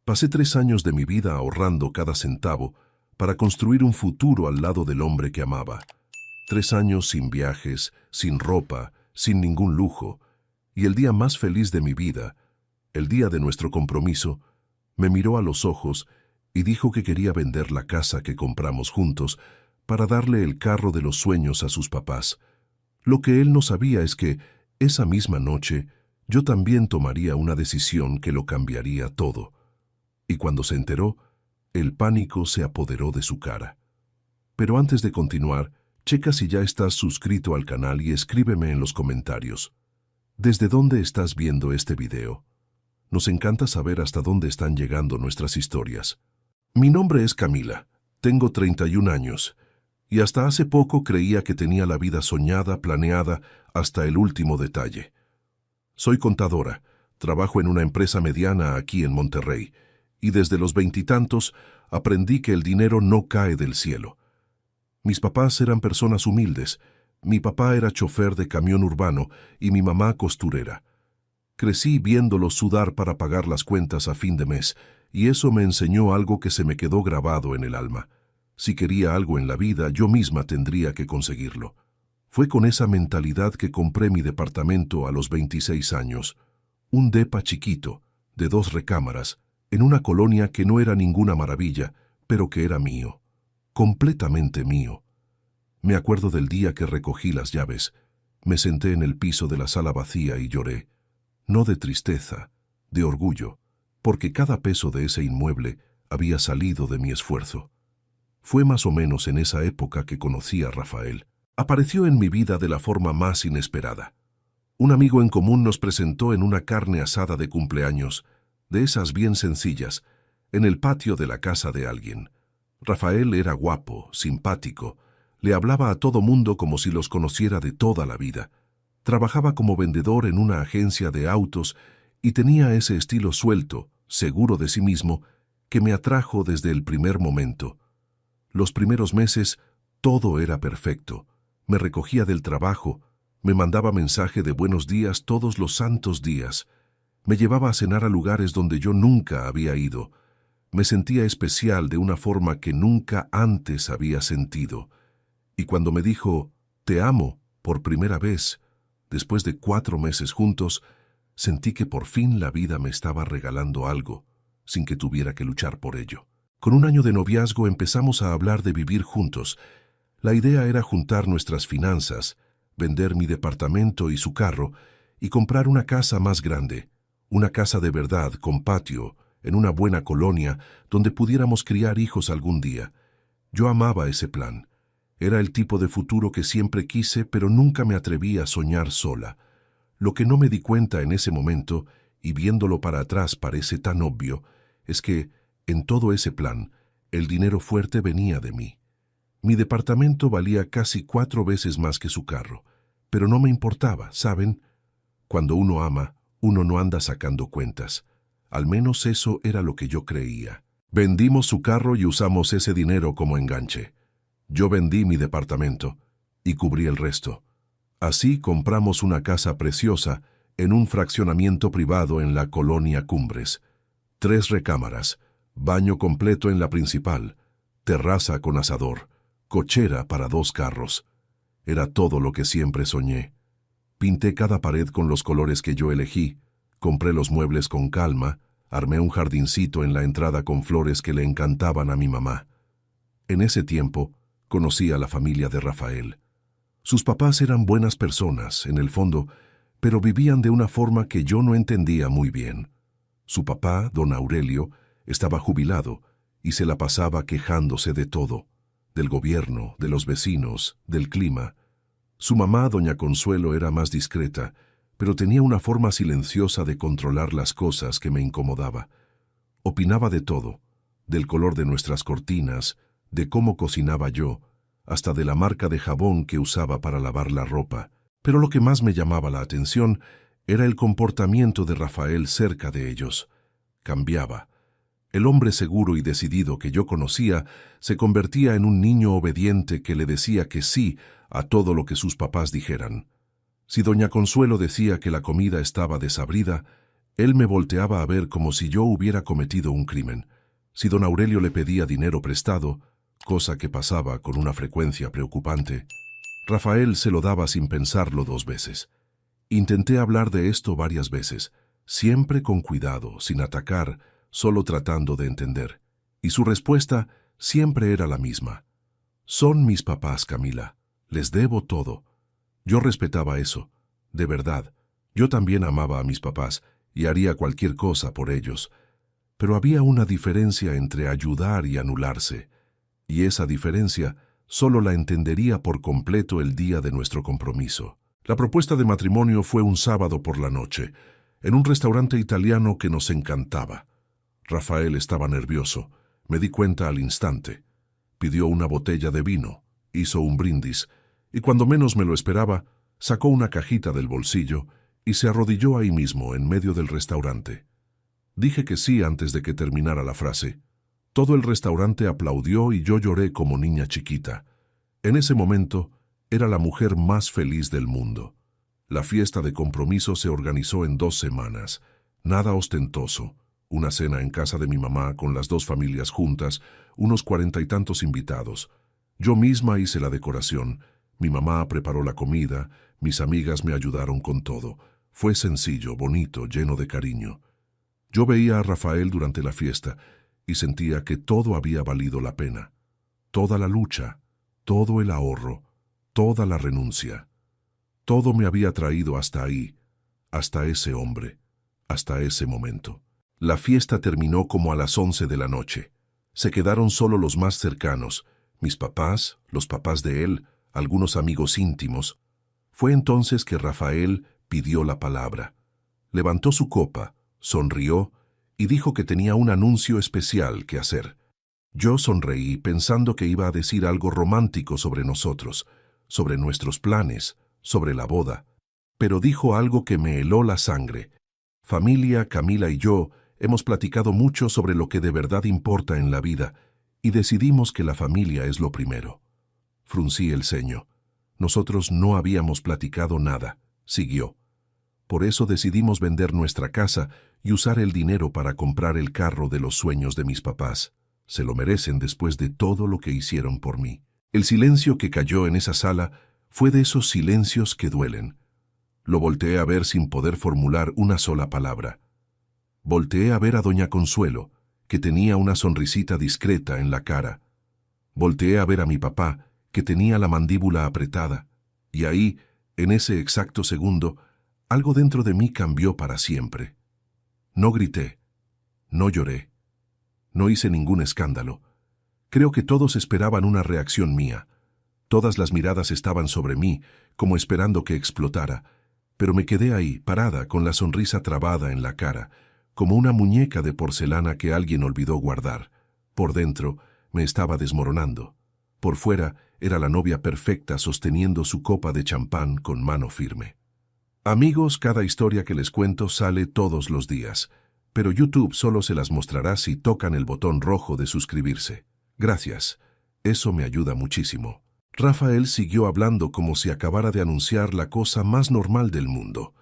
Pasé 3 años de mi vida ahorrando cada centavo para construir un futuro al lado del hombre que amaba. 3 años sin viajes, sin ropa, sin ningún lujo, y el día más feliz de mi vida, el día de nuestro compromiso, me miró a los ojos y dijo que quería vender la casa que compramos juntos para darle el carro de los sueños a sus papás. Lo que él no sabía es que, esa misma noche, yo también tomaría una decisión que lo cambiaría todo. Y cuando se enteró, el pánico se apoderó de su cara. Pero antes de continuar, checa si ya estás suscrito al canal y escríbeme en los comentarios. ¿Desde dónde estás viendo este video? Nos encanta saber hasta dónde están llegando nuestras historias. Mi nombre es Camila, tengo 31 años, y hasta hace poco creía que tenía la vida soñada, planeada, hasta el último detalle. Soy contadora, trabajo en una empresa mediana aquí en Monterrey, y desde los 20 aprendí que el dinero no cae del cielo. Mis papás eran personas humildes. Mi papá era chofer de camión urbano y mi mamá costurera. Crecí viéndolos sudar para pagar las cuentas a fin de mes, y eso me enseñó algo que se me quedó grabado en el alma. Si quería algo en la vida, yo misma tendría que conseguirlo. Fue con esa mentalidad que compré mi departamento a los 26 años. Un depa chiquito, de 2 recámaras, en una colonia que no era ninguna maravilla, pero que era mío. Completamente mío. Me acuerdo del día que recogí las llaves. Me senté en el piso de la sala vacía y lloré. No de tristeza, de orgullo, porque cada peso de ese inmueble había salido de mi esfuerzo. Fue más o menos en esa época que conocí a Rafael. Apareció en mi vida de la forma más inesperada. Un amigo en común nos presentó en una carne asada de cumpleaños, de esas bien sencillas, en el patio de la casa de alguien. Rafael era guapo, simpático, le hablaba a todo mundo como si los conociera de toda la vida. Trabajaba como vendedor en una agencia de autos y tenía ese estilo suelto, seguro de sí mismo, que me atrajo desde el primer momento. Los primeros meses, todo era perfecto. Me recogía del trabajo, me mandaba mensaje de buenos días todos los santos días, me llevaba a cenar a lugares donde yo nunca había ido. Me sentía especial de una forma que nunca antes había sentido. Y cuando me dijo, «Te amo», por primera vez, después de 4 meses juntos, sentí que por fin la vida me estaba regalando algo, sin que tuviera que luchar por ello. Con 1 año de noviazgo empezamos a hablar de vivir juntos. La idea era juntar nuestras finanzas, vender mi departamento y su carro, y comprar una casa más grande, una casa de verdad, con patio, en una buena colonia, donde pudiéramos criar hijos algún día. Yo amaba ese plan. Era el tipo de futuro que siempre quise, pero nunca me atreví a soñar sola. Lo que no me di cuenta en ese momento, y viéndolo para atrás parece tan obvio, es que, en todo ese plan, el dinero fuerte venía de mí. Mi departamento valía casi 4 veces más que su carro, pero no me importaba, ¿saben? Cuando uno ama, uno no anda sacando cuentas. Al menos eso era lo que yo creía. Vendimos su carro y usamos ese dinero como enganche. Yo vendí mi departamento y cubrí el resto. Así compramos una casa preciosa en un fraccionamiento privado en la colonia Cumbres. 3 recámaras, baño completo en la principal, terraza con asador, cochera para 2 carros. Era todo lo que siempre soñé. Pinté cada pared con los colores que yo elegí, compré los muebles con calma, armé un jardincito en la entrada con flores que le encantaban a mi mamá. En ese tiempo, conocí a la familia de Rafael. Sus papás eran buenas personas, en el fondo, pero vivían de una forma que yo no entendía muy bien. Su papá, don Aurelio, estaba jubilado y se la pasaba quejándose de todo, del gobierno, de los vecinos, del clima. Su mamá, doña Consuelo, era más discreta, pero tenía una forma silenciosa de controlar las cosas que me incomodaba. Opinaba de todo, del color de nuestras cortinas, de cómo cocinaba yo, hasta de la marca de jabón que usaba para lavar la ropa. Pero lo que más me llamaba la atención era el comportamiento de Rafael cerca de ellos. Cambiaba. El hombre seguro y decidido que yo conocía se convertía en un niño obediente que le decía que sí a todo lo que sus papás dijeran. Si doña Consuelo decía que la comida estaba desabrida, Él me volteaba a ver como si yo hubiera cometido un crimen. Si don Aurelio le pedía dinero prestado, cosa que pasaba con una frecuencia preocupante, Rafael se lo daba sin pensarlo 2 veces. Intenté hablar de esto varias veces, siempre con cuidado, sin atacar, solo tratando de entender. Y su respuesta siempre era la misma. Son mis papás, Camila. Les debo todo. Yo respetaba eso. De verdad. Yo también amaba a mis papás y haría cualquier cosa por ellos. Pero había una diferencia entre ayudar y anularse. Y esa diferencia solo la entendería por completo el día de nuestro compromiso. La propuesta de matrimonio fue un sábado por la noche, en un restaurante italiano que nos encantaba. Rafael estaba nervioso. Me di cuenta al instante. Pidió una botella de vino, hizo un brindis, y cuando menos me lo esperaba, sacó una cajita del bolsillo y se arrodilló ahí mismo, en medio del restaurante. Dije que sí antes de que terminara la frase. Todo el restaurante aplaudió y yo lloré como niña chiquita. En ese momento, era la mujer más feliz del mundo. La fiesta de compromiso se organizó en 2 semanas. Nada ostentoso. Una cena en casa de mi mamá con las 2 familias juntas, unos 40 y tantos invitados. Yo misma hice la decoración. Mi mamá preparó la comida, mis amigas me ayudaron con todo. Fue sencillo, bonito, lleno de cariño. Yo veía a Rafael durante la fiesta y sentía que todo había valido la pena. Toda la lucha, todo el ahorro, toda la renuncia. Todo me había traído hasta ahí, hasta ese hombre, hasta ese momento. La fiesta terminó como a las 11 de la noche. Se quedaron solo los más cercanos, mis papás, los papás de él, algunos amigos íntimos. Fue entonces que Rafael pidió la palabra. Levantó su copa, sonrió y dijo que tenía un anuncio especial que hacer. Yo sonreí pensando que iba a decir algo romántico sobre nosotros, sobre nuestros planes, sobre la boda. Pero dijo algo que me heló la sangre. Familia, Camila y yo hemos platicado mucho sobre lo que de verdad importa en la vida y decidimos que la familia es lo primero. Fruncí el ceño. Nosotros no habíamos platicado nada, siguió. Por eso decidimos vender nuestra casa y usar el dinero para comprar el carro de los sueños de mis papás. Se lo merecen después de todo lo que hicieron por mí. El silencio que cayó en esa sala fue de esos silencios que duelen. Lo volteé a ver sin poder formular una sola palabra. Volteé a ver a doña Consuelo, que tenía una sonrisita discreta en la cara. Volteé a ver a mi papá, que tenía la mandíbula apretada, y ahí, en ese exacto segundo, algo dentro de mí cambió para siempre. No grité, no lloré, no hice ningún escándalo. Creo que todos esperaban una reacción mía. Todas las miradas estaban sobre mí, como esperando que explotara, pero me quedé ahí, parada, con la sonrisa trabada en la cara, como una muñeca de porcelana que alguien olvidó guardar. Por dentro, me estaba desmoronando. Por fuera, era la novia perfecta sosteniendo su copa de champán con mano firme. Amigos, cada historia que les cuento sale todos los días, pero YouTube solo se las mostrará si tocan el botón rojo de suscribirse. Gracias, eso me ayuda muchísimo. Rafael siguió hablando como si acabara de anunciar la cosa más normal del mundo.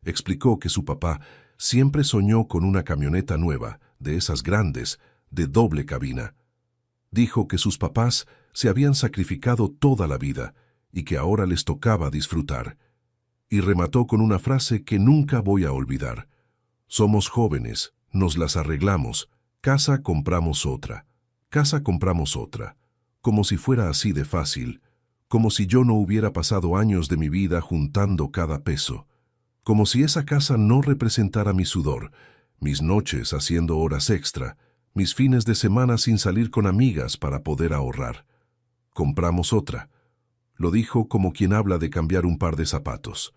Explicó que su papá siempre soñó con una camioneta nueva, de esas grandes, de doble cabina. Dijo que sus papás se habían sacrificado toda la vida y que ahora les tocaba disfrutar. Y remató con una frase que nunca voy a olvidar. Somos jóvenes, nos las arreglamos, casa compramos otra, casa compramos otra. Como si fuera así de fácil, como si yo no hubiera pasado años de mi vida juntando cada peso, como si esa casa no representara mi sudor, mis noches haciendo horas extra, mis fines de semana sin salir con amigas para poder ahorrar. Compramos otra. Lo dijo como quien habla de cambiar un par de zapatos.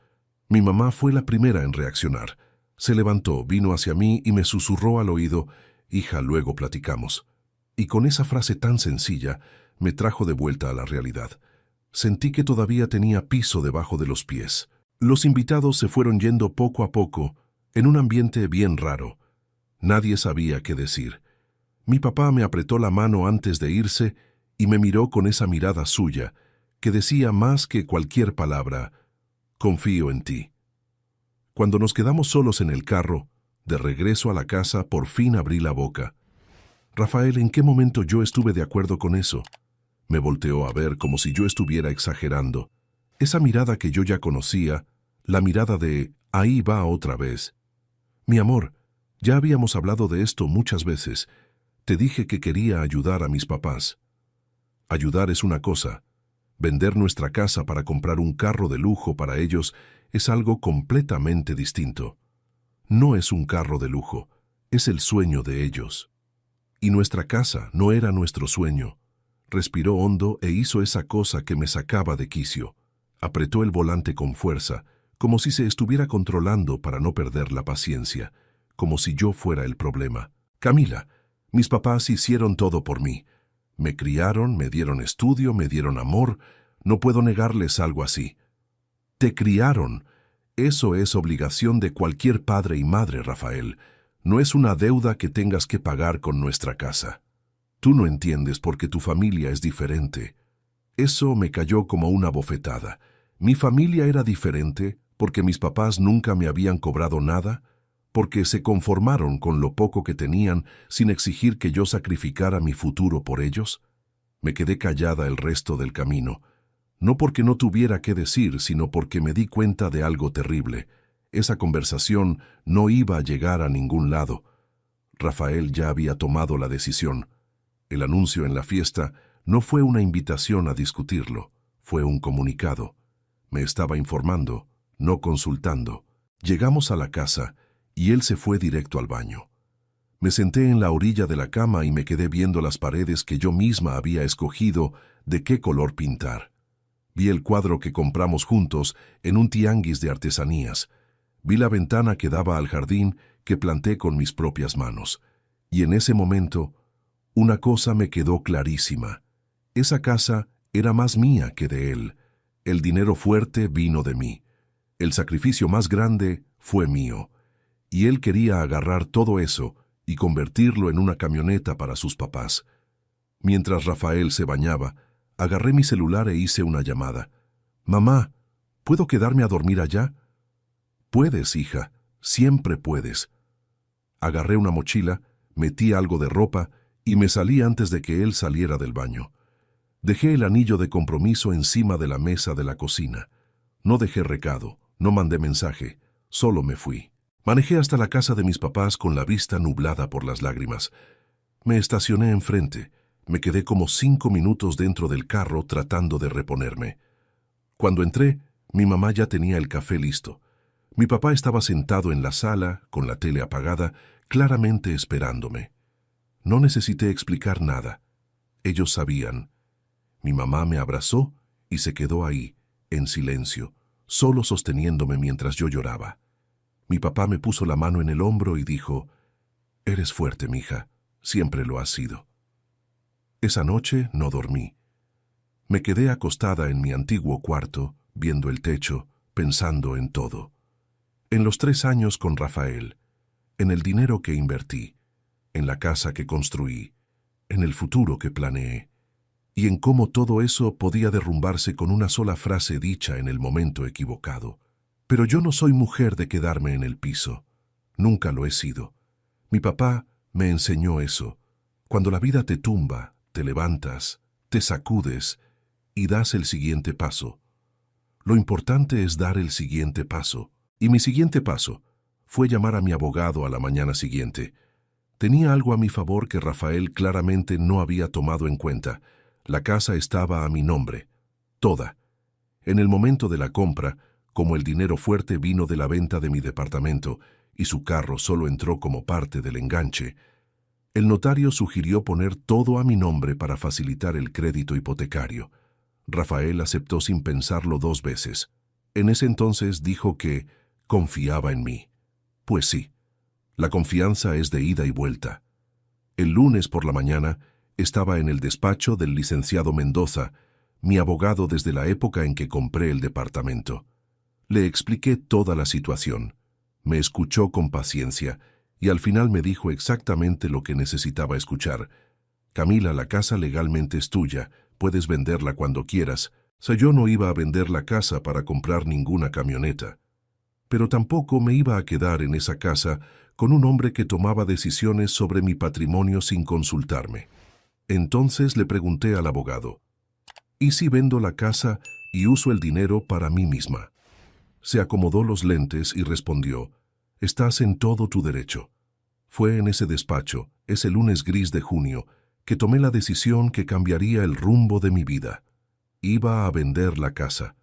Mi mamá fue la primera en reaccionar. Se levantó, vino hacia mí y me susurró al oído, «Hija, luego platicamos». Y con esa frase tan sencilla, me trajo de vuelta a la realidad. Sentí que todavía tenía piso debajo de los pies. Los invitados se fueron yendo poco a poco, en un ambiente bien raro. Nadie sabía qué decir. Mi papá me apretó la mano antes de irse y me miró con esa mirada suya, que decía más que cualquier palabra, «Confío en ti». Cuando nos quedamos solos en el carro, De regreso a la casa, por fin abrí la boca. Rafael, ¿en qué momento yo estuve de acuerdo con eso? Me volteó a ver como si yo estuviera exagerando. Esa mirada que yo ya conocía, la mirada de ahí va otra vez. Mi amor, ya habíamos hablado de esto muchas veces. Te dije que quería ayudar a mis papás. Ayudar es una cosa. Vender nuestra casa para comprar un carro de lujo para ellos es algo completamente distinto. No es un carro de lujo, es el sueño de ellos. Y nuestra casa no era nuestro sueño. Respiró hondo e hizo esa cosa que me sacaba de quicio. Apretó el volante con fuerza, como si se estuviera controlando para no perder la paciencia, como si yo fuera el problema. Camila, mis papás hicieron todo por mí. Me criaron, me dieron estudio, me dieron amor. No puedo negarles algo así. Te criaron. Eso es obligación de cualquier padre y madre, Rafael. No es una deuda que tengas que pagar con nuestra casa. Tú no entiendes porque tu familia es diferente. Eso me cayó como una bofetada. Mi familia era diferente porque mis papás nunca me habían cobrado nada, porque se conformaron con lo poco que tenían sin exigir que yo sacrificara mi futuro por ellos. Me quedé callada el resto del camino. No porque no tuviera qué decir, sino porque me di cuenta de algo terrible. Esa conversación no iba a llegar a ningún lado. Rafael ya había tomado la decisión. El anuncio en la fiesta no fue una invitación a discutirlo, fue un comunicado. Me estaba informando, no consultando. Llegamos a la casa y él se fue directo al baño. Me senté en la orilla de la cama y me quedé viendo las paredes que yo misma había escogido de qué color pintar. Vi el cuadro que compramos juntos en un tianguis de artesanías. Vi la ventana que daba al jardín que planté con mis propias manos. Y en ese momento, una cosa me quedó clarísima. Esa casa era más mía que de él. El dinero fuerte vino de mí. El sacrificio más grande fue mío. Y él quería agarrar todo eso y convertirlo en una camioneta para sus papás. Mientras Rafael se bañaba, agarré mi celular e hice una llamada. «Mamá, ¿puedo quedarme a dormir allá?» «Puedes, hija, siempre puedes». Agarré una mochila, metí algo de ropa y me salí antes de que él saliera del baño. Dejé el anillo de compromiso encima de la mesa de la cocina. No dejé recado, no mandé mensaje, solo me fui. Manejé hasta la casa de mis papás con la vista nublada por las lágrimas. Me estacioné enfrente. Me quedé como 5 minutos dentro del carro tratando de reponerme. Cuando entré, mi mamá ya tenía el café listo. Mi papá estaba sentado en la sala, con la tele apagada, claramente esperándome. No necesité explicar nada. Ellos sabían. Mi mamá me abrazó y se quedó ahí, en silencio, solo sosteniéndome mientras yo lloraba. Mi papá me puso la mano en el hombro y dijo: «Eres fuerte, mija, siempre lo has sido». Esa noche no dormí. Me quedé acostada en mi antiguo cuarto, viendo el techo, pensando en todo. En los 3 años con Rafael, en el dinero que invertí, en la casa que construí, en el futuro que planeé, y en cómo todo eso podía derrumbarse con una sola frase dicha en el momento equivocado. Pero yo no soy mujer de quedarme en el piso. Nunca lo he sido. Mi papá me enseñó eso. Cuando la vida te tumba, te levantas, te sacudes y das el siguiente paso. Lo importante es dar el siguiente paso. Y mi siguiente paso fue llamar a mi abogado a la mañana siguiente. Tenía algo a mi favor que Rafael claramente no había tomado en cuenta. La casa estaba a mi nombre. Toda. En el momento de la compra, como el dinero fuerte vino de la venta de mi departamento y su carro solo entró como parte del enganche, el notario sugirió poner todo a mi nombre para facilitar el crédito hipotecario. Rafael aceptó sin pensarlo 2 veces. En ese entonces dijo que confiaba en mí. Pues sí, la confianza es de ida y vuelta. El lunes por la mañana estaba en el despacho del licenciado Mendoza, mi abogado desde la época en que compré el departamento. Le expliqué toda la situación. Me escuchó con paciencia y al final me dijo exactamente lo que necesitaba escuchar. «Camila, la casa legalmente es tuya, puedes venderla cuando quieras». Yo no iba a vender la casa para comprar ninguna camioneta. Pero tampoco me iba a quedar en esa casa con un hombre que tomaba decisiones sobre mi patrimonio sin consultarme. Entonces le pregunté al abogado, ¿y si vendo la casa y uso el dinero para mí misma? Se acomodó los lentes y respondió, estás en todo tu derecho. Fue en ese despacho, ese lunes gris de junio, que tomé la decisión que cambiaría el rumbo de mi vida. Iba a vender la casa,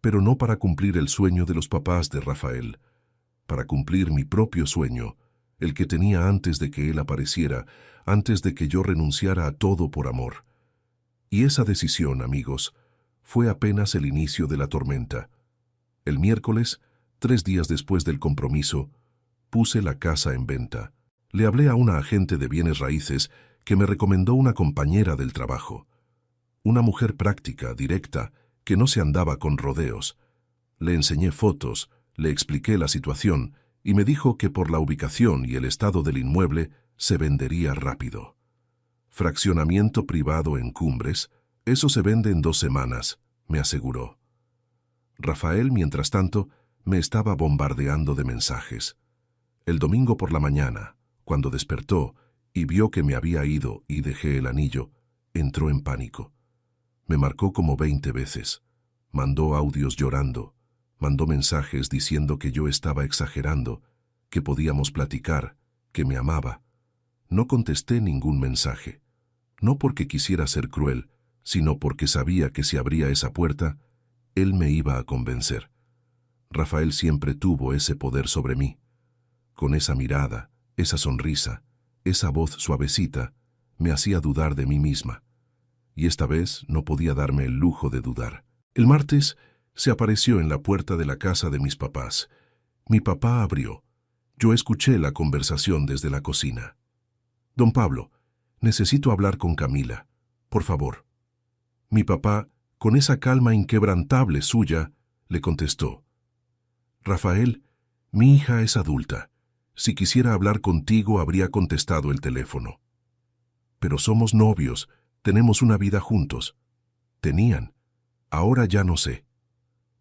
pero no para cumplir el sueño de los papás de Rafael, para cumplir mi propio sueño, el que tenía antes de que él apareciera, antes de que yo renunciara a todo por amor. Y esa decisión, amigos, fue apenas el inicio de la tormenta. El miércoles, 3 días después del compromiso, puse la casa en venta. Le hablé a una agente de bienes raíces que me recomendó una compañera del trabajo. Una mujer práctica, directa, que no se andaba con rodeos. Le enseñé fotos, le expliqué la situación y me dijo que por la ubicación y el estado del inmueble se vendería rápido. Fraccionamiento privado en Cumbres, eso se vende en 2 semanas, me aseguró. Rafael, mientras tanto, me estaba bombardeando de mensajes. El domingo por la mañana, cuando despertó y vio que me había ido y dejé el anillo, entró en pánico. Me marcó como 20 veces. Mandó audios llorando. Mandó mensajes diciendo que yo estaba exagerando, que podíamos platicar, que me amaba. No contesté ningún mensaje. No porque quisiera ser cruel, sino porque sabía que si abría esa puerta, él me iba a convencer. Rafael siempre tuvo ese poder sobre mí. Con esa mirada, esa sonrisa, esa voz suavecita, me hacía dudar de mí misma. Y esta vez no podía darme el lujo de dudar. El martes se apareció en la puerta de la casa de mis papás. Mi papá abrió. Yo escuché la conversación desde la cocina. Don Pablo, necesito hablar con Camila, por favor. Mi papá, con esa calma inquebrantable suya, le contestó. Rafael, mi hija es adulta. Si quisiera hablar contigo, habría contestado el teléfono. Pero somos novios, tenemos una vida juntos. Tenían. Ahora ya no sé.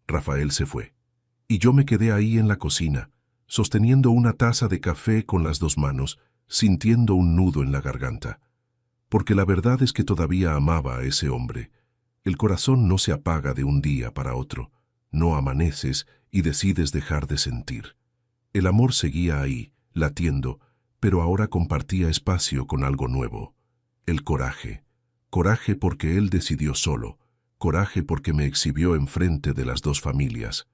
Rafael se fue. Y yo me quedé ahí en la cocina, sosteniendo una taza de café con las 2 manos, sintiendo un nudo en la garganta. Porque la verdad es que todavía amaba a ese hombre. El corazón no se apaga de un día para otro. No amaneces y decides dejar de sentir. El amor seguía ahí, latiendo, pero ahora compartía espacio con algo nuevo. El coraje. Coraje porque él decidió solo. Coraje porque me exhibió enfrente de las 2 familias.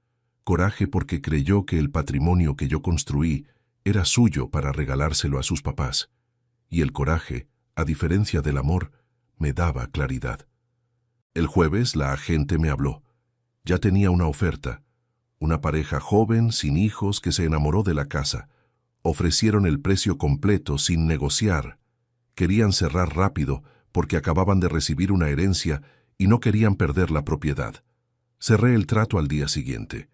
Coraje porque creyó que el patrimonio que yo construí era suyo para regalárselo a sus papás. Y el coraje, a diferencia del amor, me daba claridad. El jueves la agente me habló. Ya tenía una oferta. Una pareja joven, sin hijos, que se enamoró de la casa. Ofrecieron el precio completo, sin negociar. Querían cerrar rápido, porque acababan de recibir una herencia y no querían perder la propiedad. Cerré el trato al día siguiente.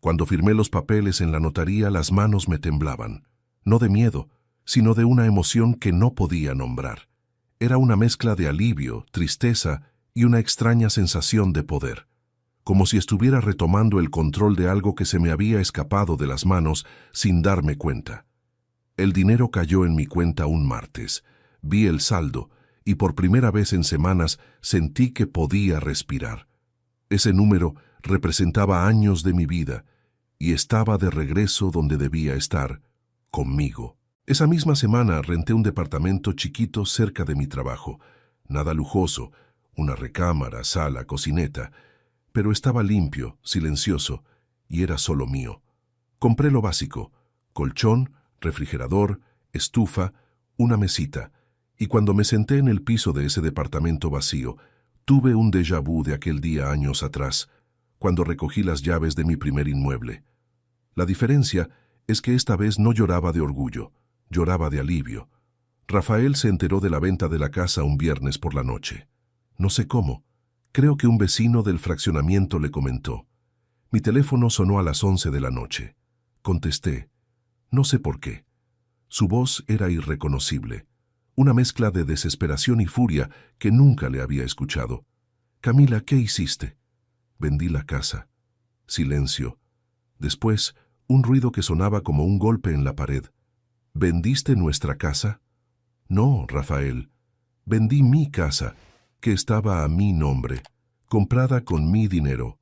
Cuando firmé los papeles en la notaría, las manos me temblaban. No de miedo, sino de una emoción que no podía nombrar. Era una mezcla de alivio, tristeza y una extraña sensación de poder. Como si estuviera retomando el control de algo que se me había escapado de las manos sin darme cuenta. El dinero cayó en mi cuenta un martes. Vi el saldo y por primera vez en semanas sentí que podía respirar. Ese número representaba años de mi vida y estaba de regreso donde debía estar, conmigo. Esa misma semana renté un departamento chiquito cerca de mi trabajo. Nada lujoso, una recámara, sala, cocineta, pero estaba limpio, silencioso, y era solo mío. Compré lo básico: colchón, refrigerador, estufa, una mesita, y cuando me senté en el piso de ese departamento vacío, tuve un déjà vu de aquel día años atrás, cuando recogí las llaves de mi primer inmueble. La diferencia es que esta vez no lloraba de orgullo, lloraba de alivio. Rafael se enteró de la venta de la casa un viernes por la noche. No sé cómo. Creo que un vecino del fraccionamiento le comentó. Mi teléfono sonó a las 11 de la noche. Contesté. No sé por qué. Su voz era irreconocible. Una mezcla de desesperación y furia que nunca le había escuchado. Camila, ¿qué hiciste? Vendí la casa. Silencio. Después, un ruido que sonaba como un golpe en la pared. ¿Vendiste nuestra casa? No, Rafael. Vendí mi casa, que estaba a mi nombre, comprada con mi dinero.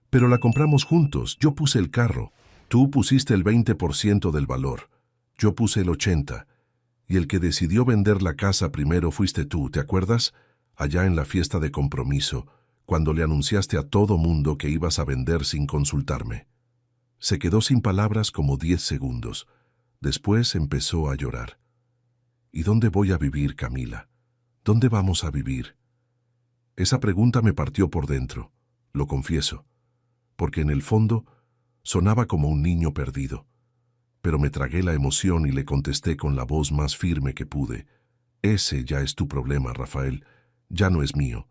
Pero la compramos juntos. Yo puse el carro. Tú pusiste el 20% del valor. Yo puse el 80%. Y el que decidió vender la casa primero fuiste tú, ¿te acuerdas? Allá en la fiesta de compromiso, cuando le anunciaste a todo mundo que ibas a vender sin consultarme. Se quedó sin palabras como 10 segundos. Después empezó a llorar. ¿Y dónde voy a vivir, Camila? ¿Dónde vamos a vivir? Esa pregunta me partió por dentro, lo confieso, porque en el fondo sonaba como un niño perdido. Pero me tragué la emoción y le contesté con la voz más firme que pude. Ese ya es tu problema, Rafael, ya no es mío.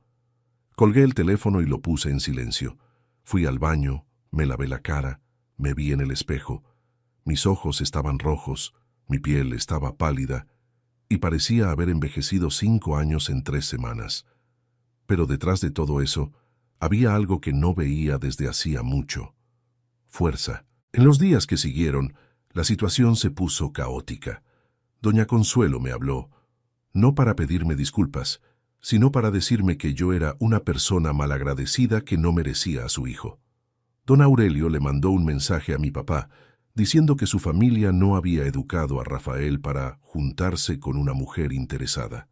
Colgué el teléfono y lo puse en silencio. Fui al baño, me lavé la cara, me vi en el espejo. Mis ojos estaban rojos, mi piel estaba pálida y parecía haber envejecido 5 años en 3 semanas. Pero detrás de todo eso, había algo que no veía desde hacía mucho. Fuerza. En los días que siguieron, la situación se puso caótica. Doña Consuelo me habló, no para pedirme disculpas, sino para decirme que yo era una persona malagradecida que no merecía a su hijo. Don Aurelio le mandó un mensaje a mi papá, diciendo que su familia no había educado a Rafael para juntarse con una mujer interesada.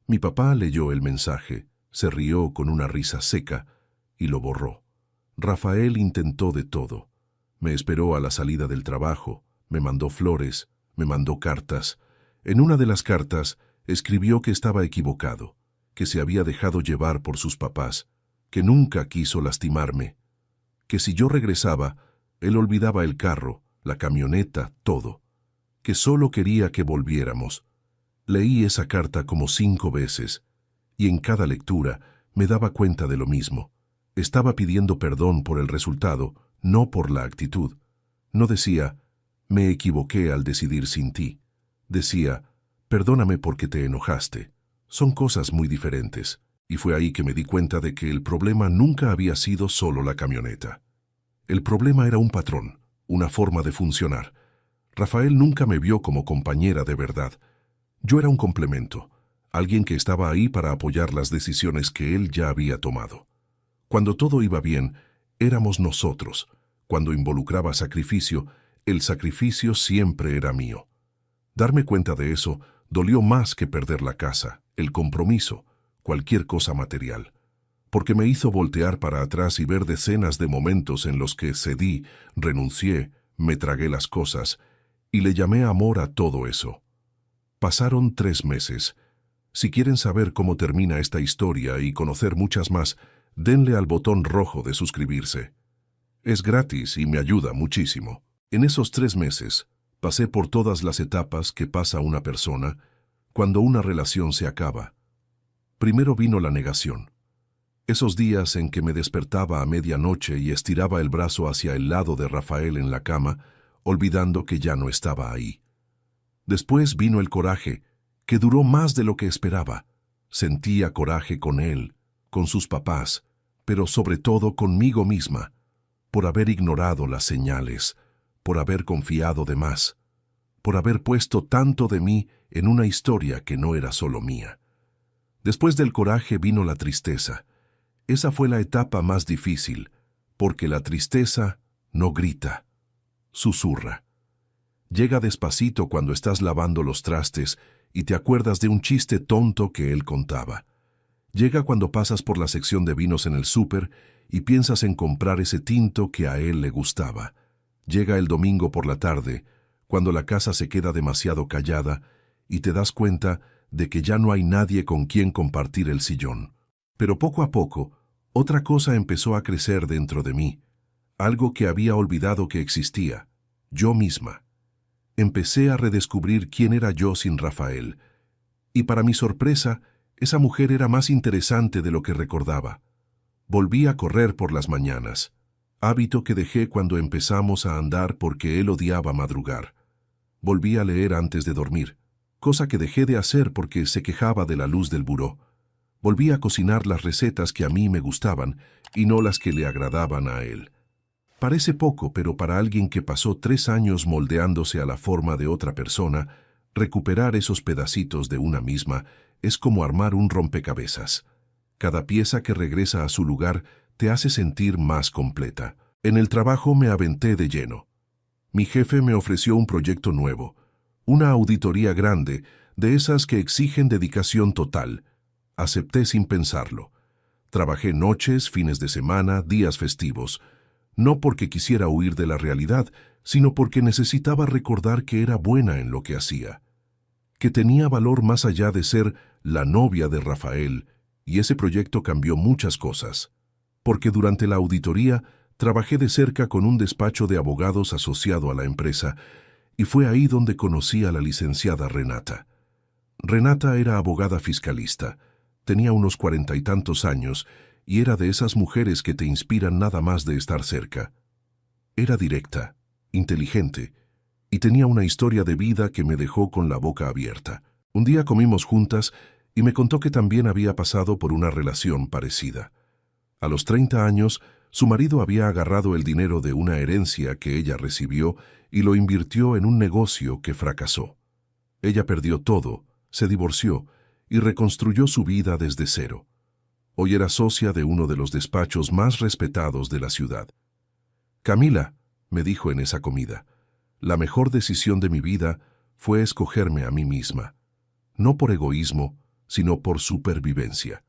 Mi papá leyó el mensaje, se rió con una risa seca y lo borró. Rafael intentó de todo. Me esperó a la salida del trabajo, me mandó flores, me mandó cartas. En una de las cartas escribió que estaba equivocado, que se había dejado llevar por sus papás, que nunca quiso lastimarme, que si yo regresaba, él olvidaba el carro, la camioneta, todo, que solo quería que volviéramos. Leí esa carta como 5 veces, y en cada lectura me daba cuenta de lo mismo. Estaba pidiendo perdón por el resultado, no por la actitud. No decía, me equivoqué al decidir sin ti. Decía, perdóname porque te enojaste. Son cosas muy diferentes, y fue ahí que me di cuenta de que el problema nunca había sido solo la camioneta. El problema era un patrón, una forma de funcionar. Rafael nunca me vio como compañera de verdad. Yo era un complemento, alguien que estaba ahí para apoyar las decisiones que él ya había tomado. Cuando todo iba bien, éramos nosotros. Cuando involucraba sacrificio, el sacrificio siempre era mío. Darme cuenta de eso dolió más que perder la casa, el compromiso, cualquier cosa material, porque me hizo voltear para atrás y ver decenas de momentos en los que cedí, renuncié, me tragué las cosas y le llamé amor a todo eso. Pasaron 3 meses. Si quieren saber cómo termina esta historia y conocer muchas más, denle al botón rojo de suscribirse. Es gratis y me ayuda muchísimo. En esos 3 meses, pasé por todas las etapas que pasa una persona cuando una relación se acaba. Primero vino la negación. Esos días en que me despertaba a medianoche y estiraba el brazo hacia el lado de Rafael en la cama, olvidando que ya no estaba ahí. Después vino el coraje, que duró más de lo que esperaba. Sentía coraje con él, con sus papás, pero sobre todo conmigo misma, por haber ignorado las señales, por haber confiado de más, por haber puesto tanto de mí en una historia que no era solo mía. Después del coraje vino la tristeza. Esa fue la etapa más difícil, porque la tristeza no grita, susurra. Llega despacito cuando estás lavando los trastes y te acuerdas de un chiste tonto que él contaba. Llega cuando pasas por la sección de vinos en el súper y piensas en comprar ese tinto que a él le gustaba. Llega el domingo por la tarde, cuando la casa se queda demasiado callada y te das cuenta de que ya no hay nadie con quien compartir el sillón. Pero poco a poco, otra cosa empezó a crecer dentro de mí, algo que había olvidado que existía, yo misma. Empecé a redescubrir quién era yo sin Rafael, y para mi sorpresa, esa mujer era más interesante de lo que recordaba. Volví a correr por las mañanas, hábito que dejé cuando empezamos a andar porque él odiaba madrugar. Volví a leer antes de dormir, cosa que dejé de hacer porque se quejaba de la luz del buró. Volví a cocinar las recetas que a mí me gustaban y no las que le agradaban a él. Parece poco, pero para alguien que pasó 3 años moldeándose a la forma de otra persona, recuperar esos pedacitos de una misma es como armar un rompecabezas. Cada pieza que regresa a su lugar te hace sentir más completa. En el trabajo me aventé de lleno. Mi jefe me ofreció un proyecto nuevo, una auditoría grande, de esas que exigen dedicación total. Acepté sin pensarlo. Trabajé noches, fines de semana, días festivos. No porque quisiera huir de la realidad, sino porque necesitaba recordar que era buena en lo que hacía, que tenía valor más allá de ser la novia de Rafael, y ese proyecto cambió muchas cosas. Porque durante la auditoría trabajé de cerca con un despacho de abogados asociado a la empresa, y fue ahí donde conocí a la licenciada Renata. Renata era abogada fiscalista, tenía unos 40 y tantos años, y era de esas mujeres que te inspiran nada más de estar cerca. Era directa, inteligente, y tenía una historia de vida que me dejó con la boca abierta. Un día comimos juntas y me contó que también había pasado por una relación parecida. A los 30 años, su marido había agarrado el dinero de una herencia que ella recibió y lo invirtió en un negocio que fracasó. Ella perdió todo, se divorció y reconstruyó su vida desde cero. Hoy era socia de uno de los despachos más respetados de la ciudad. Camila, me dijo en esa comida, la mejor decisión de mi vida fue escogerme a mí misma. No por egoísmo, sino por supervivencia.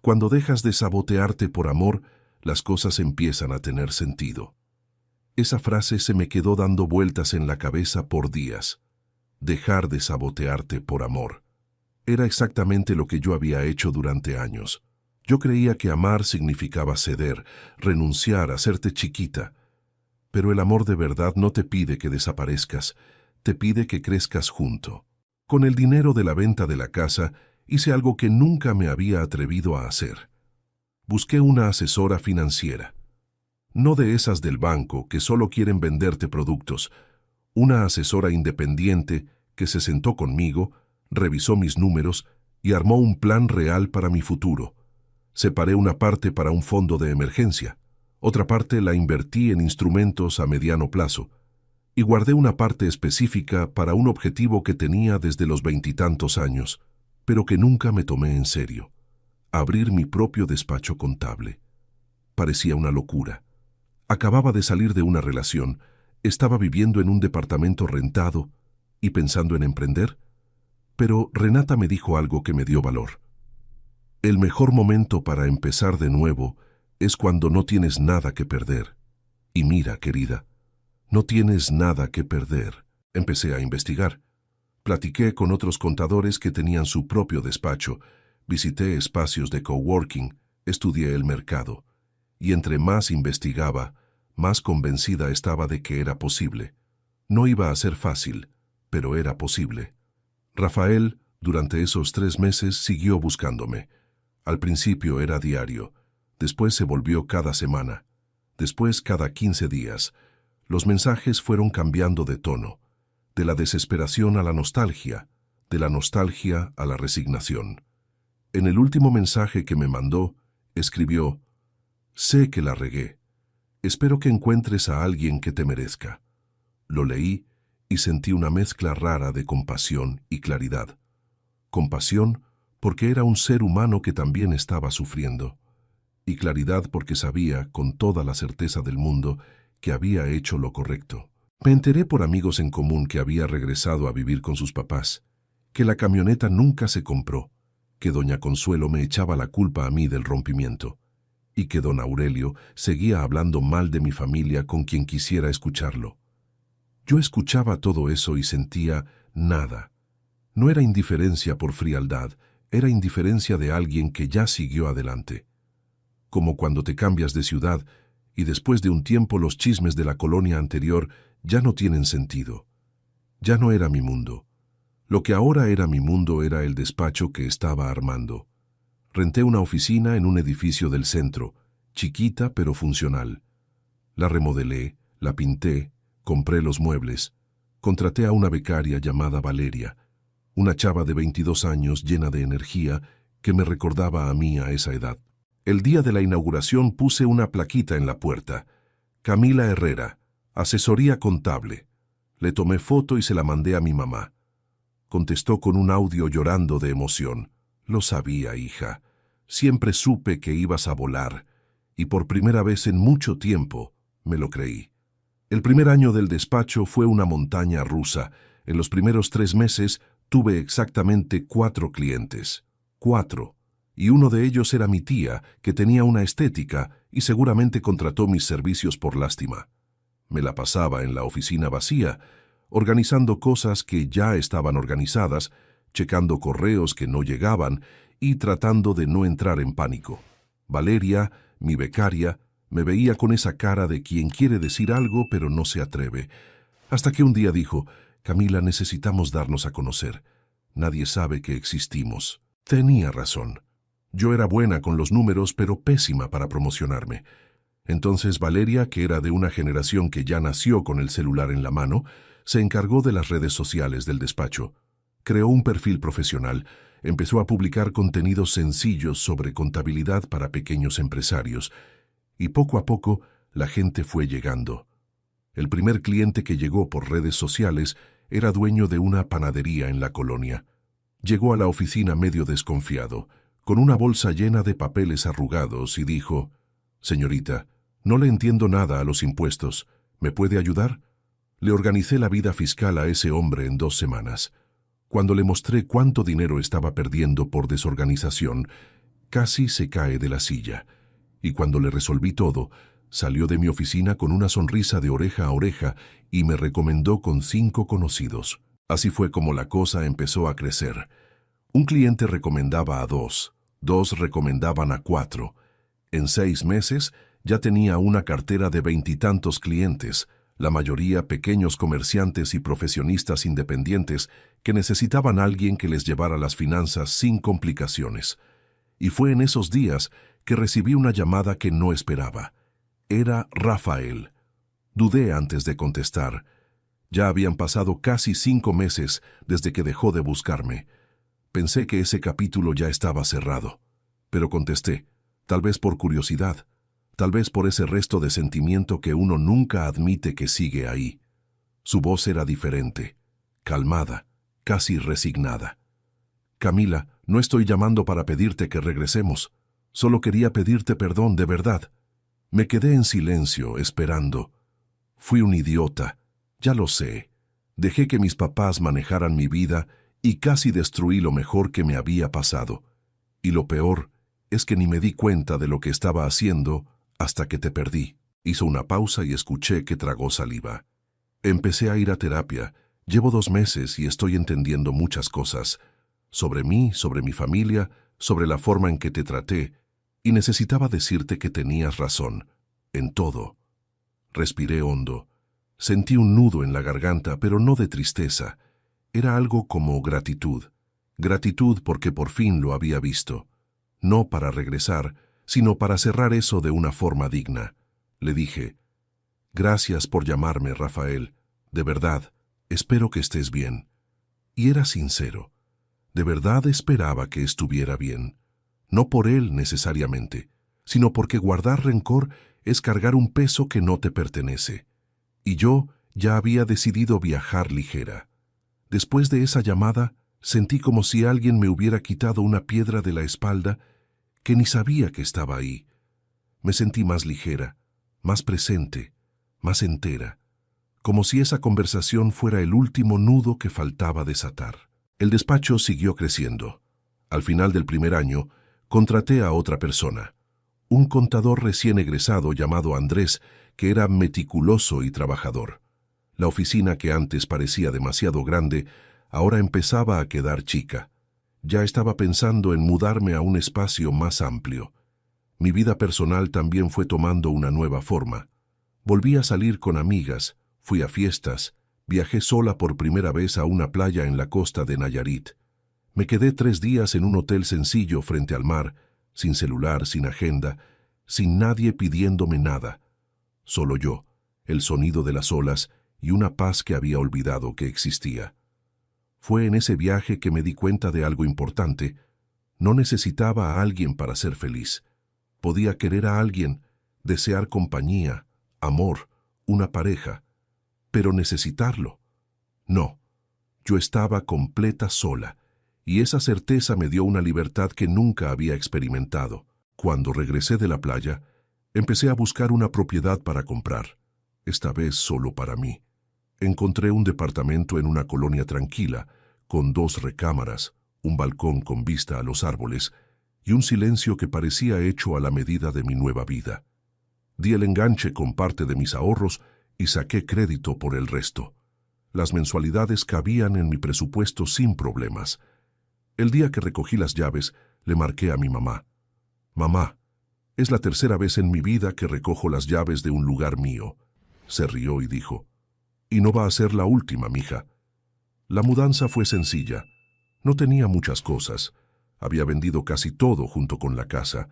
Cuando dejas de sabotearte por amor, las cosas empiezan a tener sentido. Esa frase se me quedó dando vueltas en la cabeza por días. Dejar de sabotearte por amor. Era exactamente lo que yo había hecho durante años. Yo creía que amar significaba ceder, renunciar, hacerte chiquita. Pero el amor de verdad no te pide que desaparezcas, te pide que crezcas junto. Con el dinero de la venta de la casa, hice algo que nunca me había atrevido a hacer. Busqué una asesora financiera. No de esas del banco que solo quieren venderte productos. Una asesora independiente que se sentó conmigo, revisó mis números y armó un plan real para mi futuro. Separé una parte para un fondo de emergencia, otra parte la invertí en instrumentos a mediano plazo y guardé una parte específica para un objetivo que tenía desde los 20 y tantos años, pero que nunca me tomé en serio: abrir mi propio despacho contable. Parecía una locura. Acababa de salir de una relación, estaba viviendo en un departamento rentado y pensando en emprender, pero Renata me dijo algo que me dio valor. El mejor momento para empezar de nuevo es cuando no tienes nada que perder. Y mira, querida, no tienes nada que perder. Empecé a investigar. Platiqué con otros contadores que tenían su propio despacho, visité espacios de coworking, estudié el mercado. Y entre más investigaba, más convencida estaba de que era posible. No iba a ser fácil, pero era posible. Rafael, durante esos 3 meses, siguió buscándome. Al principio era diario, después se volvió cada semana, después cada 15 días. Los mensajes fueron cambiando de tono, de la desesperación a la nostalgia, de la nostalgia a la resignación. En el último mensaje que me mandó, escribió: «Sé que la regué. Espero que encuentres a alguien que te merezca». Lo leí y sentí una mezcla rara de compasión y claridad. Compasión porque era un ser humano que también estaba sufriendo, y claridad porque sabía, con toda la certeza del mundo, que había hecho lo correcto. Me enteré por amigos en común que había regresado a vivir con sus papás, que la camioneta nunca se compró, que doña Consuelo me echaba la culpa a mí del rompimiento, y que don Aurelio seguía hablando mal de mi familia con quien quisiera escucharlo. Yo escuchaba todo eso y sentía nada. No era indiferencia por frialdad, era indiferencia de alguien que ya siguió adelante. Como cuando te cambias de ciudad y después de un tiempo los chismes de la colonia anterior ya no tienen sentido. Ya no era mi mundo. Lo que ahora era mi mundo era el despacho que estaba armando. Renté una oficina en un edificio del centro, chiquita pero funcional. La remodelé, la pinté, compré los muebles. Contraté a una becaria llamada Valeria, una chava de 22 años llena de energía que me recordaba a mí a esa edad. El día de la inauguración puse una plaquita en la puerta: Camila Herrera, asesoría contable. Le tomé foto y se la mandé a mi mamá. Contestó con un audio llorando de emoción. Lo sabía, hija. Siempre supe que ibas a volar. Y por primera vez en mucho tiempo me lo creí. El primer año del despacho fue una montaña rusa. En los primeros 3 meses tuve exactamente 4 clientes. 4. Y uno de ellos era mi tía, que tenía una estética y seguramente contrató mis servicios por lástima. Me la pasaba en la oficina vacía, organizando cosas que ya estaban organizadas, checando correos que no llegaban y tratando de no entrar en pánico. Valeria, mi becaria, me veía con esa cara de quien quiere decir algo pero no se atreve. Hasta que un día dijo: «Camila, necesitamos darnos a conocer. Nadie sabe que existimos». Tenía razón. Yo era buena con los números, pero pésima para promocionarme. Entonces Valeria, que era de una generación que ya nació con el celular en la mano, se encargó de las redes sociales del despacho. Creó un perfil profesional, empezó a publicar contenidos sencillos sobre contabilidad para pequeños empresarios, y poco a poco la gente fue llegando. El primer cliente que llegó por redes sociales era dueño de una panadería en la colonia. Llegó a la oficina medio desconfiado, con una bolsa llena de papeles arrugados, y dijo: «Señorita, no le entiendo nada a los impuestos. ¿Me puede ayudar?». Le organicé la vida fiscal a ese hombre en 2 semanas. Cuando le mostré cuánto dinero estaba perdiendo por desorganización, casi se cae de la silla. Y cuando le resolví todo, salió de mi oficina con una sonrisa de oreja a oreja y me recomendó con 5 conocidos. Así fue como la cosa empezó a crecer. Un cliente recomendaba a 2, 2 recomendaban a 4. En 6 meses ya tenía una cartera de 20 y tantos clientes, la mayoría pequeños comerciantes y profesionistas independientes que necesitaban a alguien que les llevara las finanzas sin complicaciones. Y fue en esos días que recibí una llamada que no esperaba. Era Rafael. Dudé antes de contestar. Ya habían pasado casi 5 meses desde que dejó de buscarme. Pensé que ese capítulo ya estaba cerrado, pero contesté, tal vez por curiosidad, tal vez por ese resto de sentimiento que uno nunca admite que sigue ahí. Su voz era diferente, calmada, casi resignada. «Camila, no estoy llamando para pedirte que regresemos. Solo quería pedirte perdón de verdad». Me quedé en silencio, esperando. Fui un idiota, ya lo sé. Dejé que mis papás manejaran mi vida y casi destruí lo mejor que me había pasado. Y lo peor es que ni me di cuenta de lo que estaba haciendo hasta que te perdí. Hizo una pausa y escuché que tragó saliva. Empecé a ir a terapia. Llevo 2 meses y estoy entendiendo muchas cosas. Sobre mí, sobre mi familia, sobre la forma en que te traté. Y necesitaba decirte que tenías razón. En todo. Respiré hondo. Sentí un nudo en la garganta, pero no de tristeza. Era algo como gratitud. Gratitud porque por fin lo había visto. No para regresar, sino para cerrar eso de una forma digna. Le dije: «Gracias por llamarme, Rafael. De verdad, espero que estés bien». Y era sincero. De verdad esperaba que estuviera bien. No por él necesariamente, sino porque guardar rencor es cargar un peso que no te pertenece. Y yo ya había decidido viajar ligera. Después de esa llamada, sentí como si alguien me hubiera quitado una piedra de la espalda que ni sabía que estaba ahí. Me sentí más ligera, más presente, más entera, como si esa conversación fuera el último nudo que faltaba desatar. El despacho siguió creciendo. Al final del primer año, contraté a otra persona, un contador recién egresado llamado Andrés, que era meticuloso y trabajador. La oficina, que antes parecía demasiado grande, ahora empezaba a quedar chica. Ya estaba pensando en mudarme a un espacio más amplio. Mi vida personal también fue tomando una nueva forma. Volví a salir con amigas, fui a fiestas, viajé sola por primera vez a una playa en la costa de Nayarit. Me quedé 3 días en un hotel sencillo frente al mar, sin celular, sin agenda, sin nadie pidiéndome nada. Solo yo, el sonido de las olas y una paz que había olvidado que existía. Fue en ese viaje que me di cuenta de algo importante. No necesitaba a alguien para ser feliz. Podía querer a alguien, desear compañía, amor, una pareja, pero necesitarlo. No, yo estaba completa sola, y esa certeza me dio una libertad que nunca había experimentado. Cuando regresé de la playa, empecé a buscar una propiedad para comprar, esta vez solo para mí. Encontré un departamento en una colonia tranquila, con 2 recámaras, un balcón con vista a los árboles y un silencio que parecía hecho a la medida de mi nueva vida. Di el enganche con parte de mis ahorros y saqué crédito por el resto. Las mensualidades cabían en mi presupuesto sin problemas. El día que recogí las llaves, le marqué a mi mamá. «Mamá, es la tercera vez en mi vida que recojo las llaves de un lugar mío». Se rió y dijo: «Y no va a ser la última, mija». La mudanza fue sencilla. No tenía muchas cosas. Había vendido casi todo junto con la casa,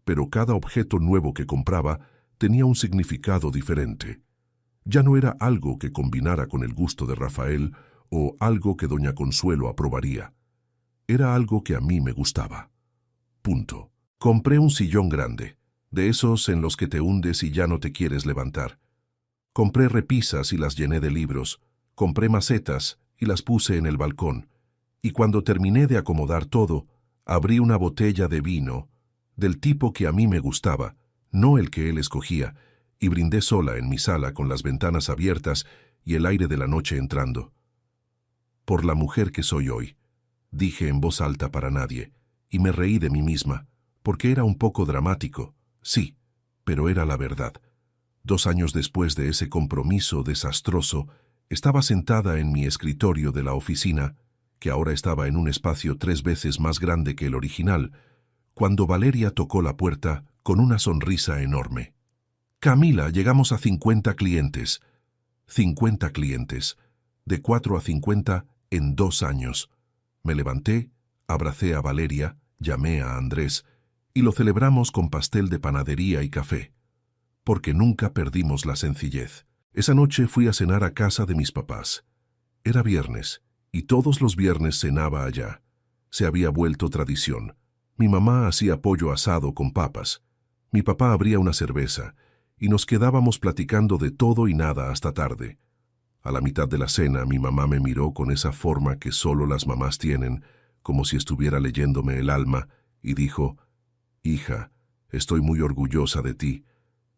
pero cada objeto nuevo que compraba tenía un significado diferente. Ya no era algo que combinara con el gusto de Rafael o algo que doña Consuelo aprobaría. Era algo que a mí me gustaba. Punto. Compré un sillón grande, de esos en los que te hundes y ya no te quieres levantar. Compré repisas y las llené de libros. Compré macetas y las puse en el balcón. Y cuando terminé de acomodar todo, abrí una botella de vino, del tipo que a mí me gustaba, no el que él escogía, y brindé sola en mi sala con las ventanas abiertas y el aire de la noche entrando. «Por la mujer que soy hoy», dije en voz alta para nadie, y me reí de mí misma, porque era un poco dramático, sí, pero era la verdad. 2 años después de ese compromiso desastroso, estaba sentada en mi escritorio de la oficina, que ahora estaba en un espacio 3 veces más grande que el original, cuando Valeria tocó la puerta con una sonrisa enorme. «Camila, llegamos a 50 clientes». 50 clientes, de 4 a 50 en 2 años. Me levanté, abracé a Valeria, llamé a Andrés, y lo celebramos con pastel de panadería y café, porque nunca perdimos la sencillez. Esa noche fui a cenar a casa de mis papás. Era viernes, y todos los viernes cenaba allá. Se había vuelto tradición. Mi mamá hacía pollo asado con papas. Mi papá abría una cerveza, y nos quedábamos platicando de todo y nada hasta tarde. A la mitad de la cena, mi mamá me miró con esa forma que solo las mamás tienen, como si estuviera leyéndome el alma, y dijo: «Hija, estoy muy orgullosa de ti,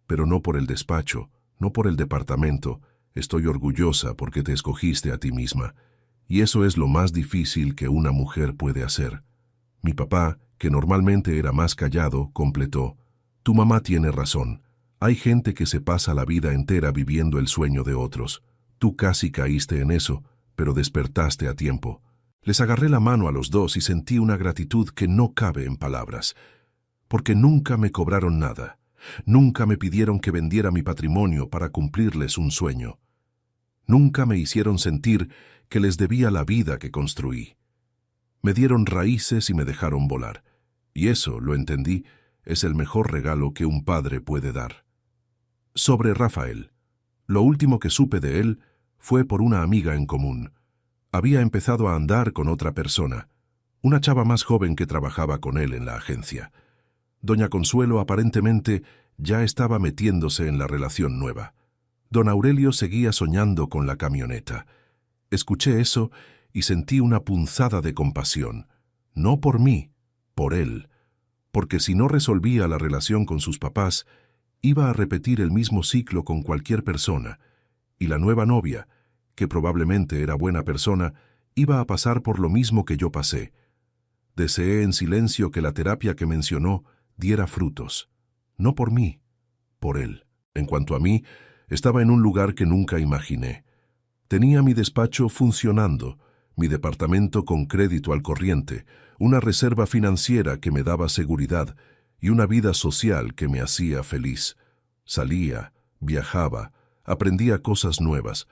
pero no por el despacho, no por el departamento, estoy orgullosa porque te escogiste a ti misma, y eso es lo más difícil que una mujer puede hacer». Mi papá, que normalmente era más callado, completó: «Tu mamá tiene razón. Hay gente que se pasa la vida entera viviendo el sueño de otros. Tú casi caíste en eso, pero despertaste a tiempo». Les agarré la mano a los dos y sentí una gratitud que no cabe en palabras, porque nunca me cobraron nada, nunca me pidieron que vendiera mi patrimonio para cumplirles un sueño. Nunca me hicieron sentir que les debía la vida que construí. Me dieron raíces y me dejaron volar, y eso, lo entendí, es el mejor regalo que un padre puede dar. Sobre Rafael. Lo último que supe de él fue por una amiga en común. Había empezado a andar con otra persona, una chava más joven que trabajaba con él en la agencia. Doña Consuelo aparentemente ya estaba metiéndose en la relación nueva. Don Aurelio seguía soñando con la camioneta. Escuché eso y sentí una punzada de compasión, no por mí, por él, porque si no resolvía la relación con sus papás, iba a repetir el mismo ciclo con cualquier persona, y la nueva novia, que probablemente era buena persona, iba a pasar por lo mismo que yo pasé. Deseé en silencio que la terapia que mencionó diera frutos, no por mí, por él. En cuanto a mí, estaba en un lugar que nunca imaginé. Tenía mi despacho funcionando, mi departamento con crédito al corriente, una reserva financiera que me daba seguridad y una vida social que me hacía feliz. Salía, viajaba, aprendía cosas nuevas.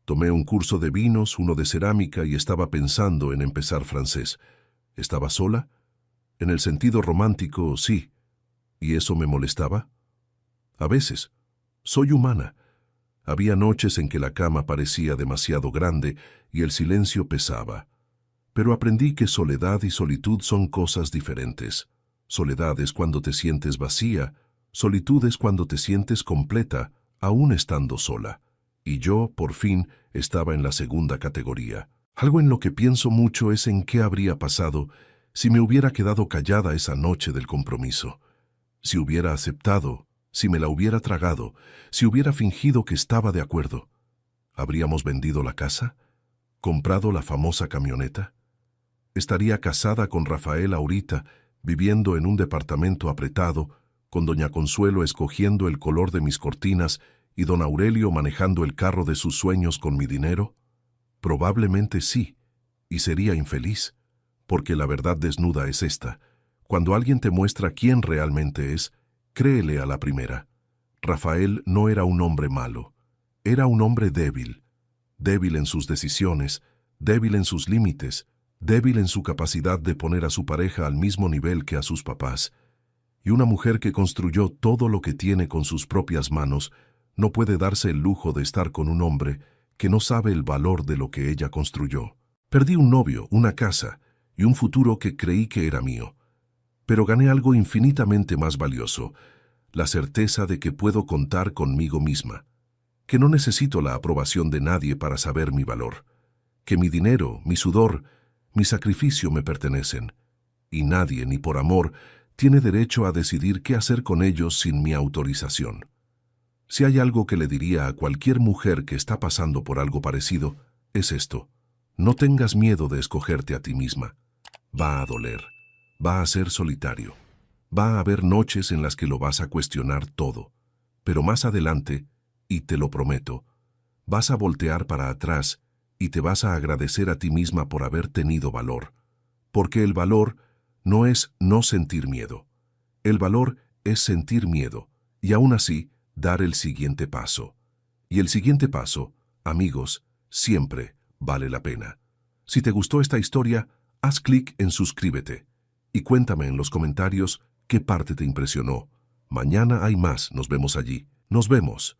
Tomé un curso de vinos, uno de cerámica y estaba pensando en empezar francés. ¿Estaba sola? En el sentido romántico, sí. ¿Y eso me molestaba? A veces. Soy humana. Había noches en que la cama parecía demasiado grande y el silencio pesaba. Pero aprendí que soledad y solitud son cosas diferentes. Soledad es cuando te sientes vacía, solitud es cuando te sientes completa, aún estando sola, y yo, por fin, estaba en la segunda categoría. Algo en lo que pienso mucho es en qué habría pasado si me hubiera quedado callada esa noche del compromiso, si hubiera aceptado, si me la hubiera tragado, si hubiera fingido que estaba de acuerdo. ¿Habríamos vendido la casa? ¿Comprado la famosa camioneta? Estaría casada con Rafael ahorita, viviendo en un departamento apretado, con doña Consuelo escogiendo el color de mis cortinas y don Aurelio manejando el carro de sus sueños con mi dinero. Probablemente sí, y sería infeliz, porque la verdad desnuda es esta. Cuando alguien te muestra quién realmente es, créele a la primera. Rafael no era un hombre malo, era un hombre débil, débil en sus decisiones, débil en sus límites, débil en su capacidad de poner a su pareja al mismo nivel que a sus papás. Y una mujer que construyó todo lo que tiene con sus propias manos no puede darse el lujo de estar con un hombre que no sabe el valor de lo que ella construyó. Perdí un novio, una casa y un futuro que creí que era mío. Pero gané algo infinitamente más valioso, la certeza de que puedo contar conmigo misma, que no necesito la aprobación de nadie para saber mi valor, que mi dinero, mi sudor, mi sacrificio me pertenecen, y nadie, ni por amor, tiene derecho a decidir qué hacer con ellos sin mi autorización. Si hay algo que le diría a cualquier mujer que está pasando por algo parecido, es esto: no tengas miedo de escogerte a ti misma. Va a doler, va a ser solitario, va a haber noches en las que lo vas a cuestionar todo, pero más adelante, y te lo prometo, vas a voltear para atrás y te vas a agradecer a ti misma por haber tenido valor, porque el valor no es no sentir miedo. El valor es sentir miedo y aún así dar el siguiente paso. Y el siguiente paso, amigos, siempre vale la pena. Si te gustó esta historia, haz clic en suscríbete y cuéntame en los comentarios qué parte te impresionó. Mañana hay más, nos vemos allí. Nos vemos.